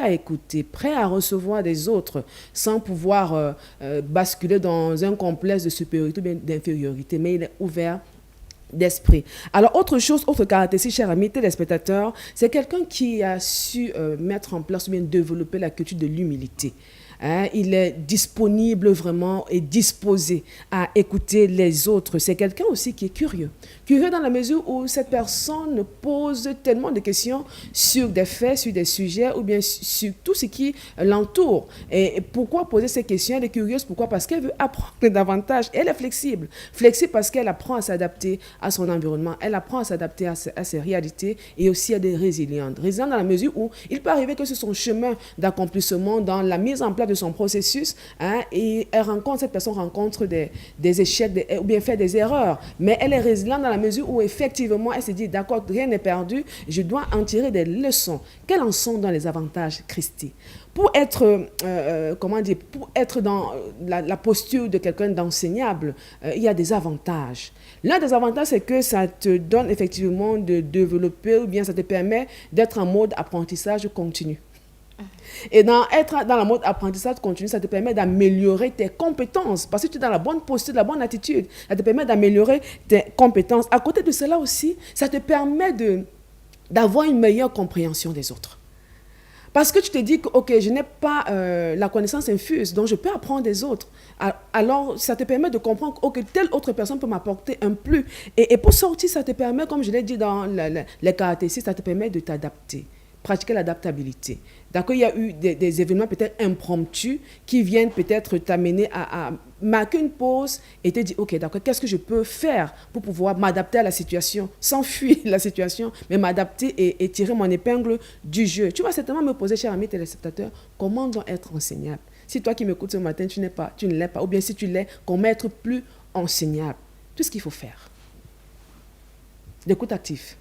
à écouter, prêt à recevoir des autres, sans pouvoir basculer dans un complexe de supériorité ou bien d'infériorité, mais il est ouvert d'esprit. Alors, autre caractéristique, cher ami téléspectateur, c'est quelqu'un qui a su mettre en place ou bien développer la culture de l'humilité. Hein, il est disponible vraiment et disposé à écouter les autres. C'est quelqu'un aussi qui est curieux. Curieux dans la mesure où cette personne pose tellement de questions sur des faits, sur des sujets ou bien sur tout ce qui l'entoure. Et pourquoi poser ces questions? Elle est curieuse. Pourquoi? Parce qu'elle veut apprendre davantage. Elle est flexible. Flexible parce qu'elle apprend à s'adapter à son environnement. Elle apprend à s'adapter à ses réalités et aussi à des résilientes. Résiliente dans la mesure où il peut arriver que c'est son chemin d'accomplissement dans la mise en place de son processus, hein, et cette personne rencontre des échecs ou bien fait des erreurs, mais elle est résiliente dans la mesure où effectivement elle se dit d'accord, rien n'est perdu, je dois en tirer des leçons. Quels en sont dans les avantages, Christy? Pour être, pour être dans la posture de quelqu'un d'enseignable, il y a des avantages. L'un des avantages, c'est que ça te donne effectivement de développer ou bien ça te permet d'être en mode apprentissage continu. Et être dans la mode apprentissage continu, ça te permet d'améliorer tes compétences. Parce que tu es dans la bonne posture, la bonne attitude. Ça te permet d'améliorer tes compétences. À côté de cela aussi, ça te permet d'avoir une meilleure compréhension des autres. Parce que tu te dis que, ok, je n'ai pas la connaissance infuse, donc je peux apprendre des autres. Alors, ça te permet de comprendre que, ok, telle autre personne peut m'apporter un plus. Et pour sortir, ça te permet, comme je l'ai dit dans les caractéristiques, ça te permet de t'adapter. Pratiquer l'adaptabilité. D'accord, il y a eu des événements peut-être impromptus qui viennent peut-être t'amener à marquer une pause et te dire, ok, d'accord, qu'est-ce que je peux faire pour pouvoir m'adapter à la situation, sans fuir la situation, mais m'adapter et tirer mon épingle du jeu. Tu vas certainement me poser, cher ami téléspectateur, comment doit être enseignable? Si toi qui m'écoutes ce matin, tu ne l'es pas, ou bien si tu l'es, comment être plus enseignable? Tout ce qu'il faut faire. L'écoute active.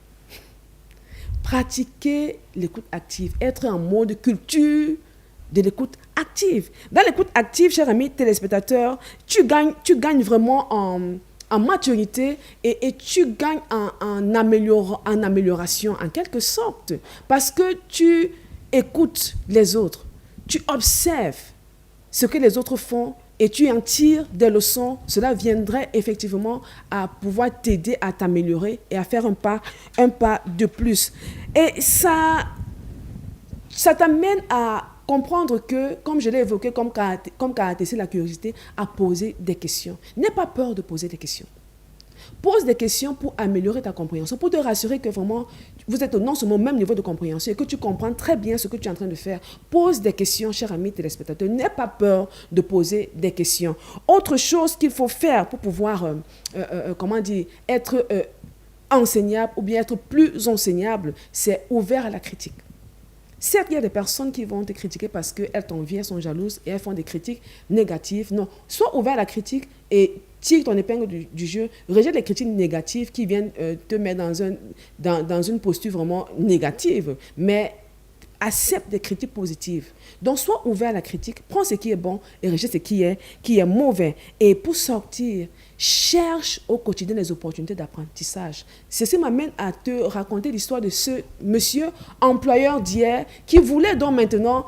Pratiquer l'écoute active, être en mode culture de l'écoute active. Dans l'écoute active, cher ami téléspectateur, tu gagnes vraiment en maturité et tu gagnes en amélioration en quelque sorte. Parce que tu écoutes les autres, tu observes ce que les autres font et tu en tires des leçons. Cela viendrait effectivement à pouvoir t'aider à t'améliorer et à faire un pas de plus. Et ça t'amène à comprendre que, comme je l'ai évoqué, comme caractéristique la curiosité, à poser des questions. N'aie pas peur de poser des questions. Pose des questions pour améliorer ta compréhension, pour te rassurer que vraiment, vous êtes non seulement au même niveau de compréhension et que tu comprends très bien ce que tu es en train de faire. Pose des questions, cher ami téléspectateur. N'aie pas peur de poser des questions. Autre chose qu'il faut faire pour pouvoir, être enseignable ou bien être plus enseignable, c'est ouvert à la critique. Certes, il y a des personnes qui vont te critiquer parce qu'elles t'envient, elles sont jalouses et elles font des critiques négatives. Non, sois ouvert à la critique et tire ton épingle du jeu. Rejette les critiques négatives qui viennent te mettre dans une posture vraiment négative. Mais accepte des critiques positives. Donc, sois ouvert à la critique, prends ce qui est bon et rejette ce qui est mauvais. Et pour sortir, cherche au quotidien les opportunités d'apprentissage. Ceci m'amène à te raconter l'histoire de ce monsieur employeur d'hier qui voulait donc maintenant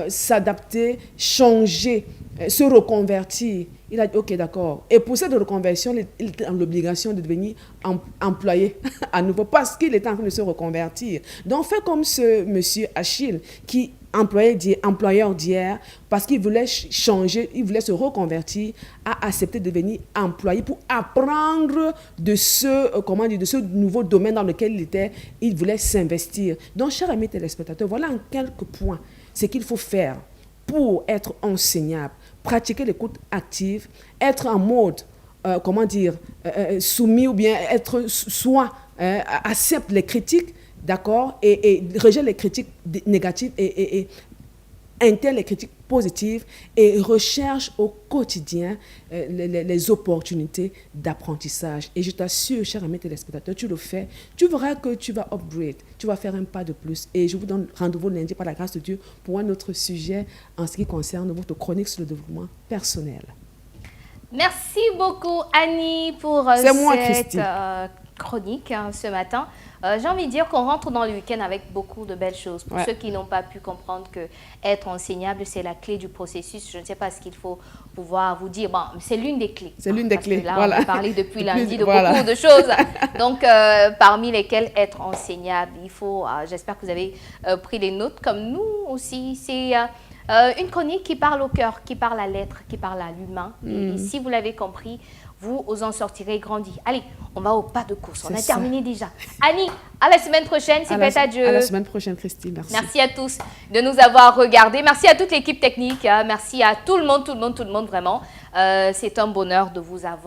s'adapter, changer, se reconvertir. Il a dit, ok, d'accord. Et pour cette reconversion, il était dans l'obligation de devenir employé à nouveau parce qu'il était en train de se reconvertir. Donc, fais comme ce monsieur Achille qui employeur d'hier, parce qu'il voulait changer, il voulait se reconvertir, a accepté de devenir employé pour apprendre de ce nouveau domaine dans lequel il voulait s'investir. Donc, chers amis téléspectateurs, voilà en quelques points ce qu'il faut faire pour être enseignable. Pratiquer l'écoute active, être en mode, soumis ou bien accepte les critiques, d'accord, et rejette les critiques négatives et intègre les critiques positives et recherche au quotidien les opportunités d'apprentissage. Et je t'assure, cher ami téléspectateur, tu le fais, tu verras que tu vas upgrade, tu vas faire un pas de plus. Et je vous donne rendez-vous lundi par la grâce de Dieu pour un autre sujet en ce qui concerne votre chronique sur le développement personnel. Merci beaucoup Annie pour cette chronique ce matin. J'ai envie de dire qu'on rentre dans le week-end avec beaucoup de belles choses. Pour ceux qui n'ont pas pu comprendre que être enseignable, c'est la clé du processus, je ne sais pas ce qu'il faut pouvoir vous dire. Bon, c'est l'une des clés. C'est l'une des clés, là, voilà. On a parlé depuis lundi de beaucoup de choses. Donc, parmi lesquelles être enseignable, il faut, j'espère que vous avez pris les notes comme nous aussi. C'est une chronique qui parle au cœur, qui parle à l'être, qui parle à l'humain. Et si vous l'avez compris, vous en sortirez grandi. Allez, on va au pas de course. On a terminé déjà. Annie, à la semaine prochaine. C'est Pète adieu. À la semaine prochaine, Christine. Merci. Merci à tous de nous avoir regardés. Merci à toute l'équipe technique. Merci à tout le monde, vraiment. C'est un bonheur de vous avoir.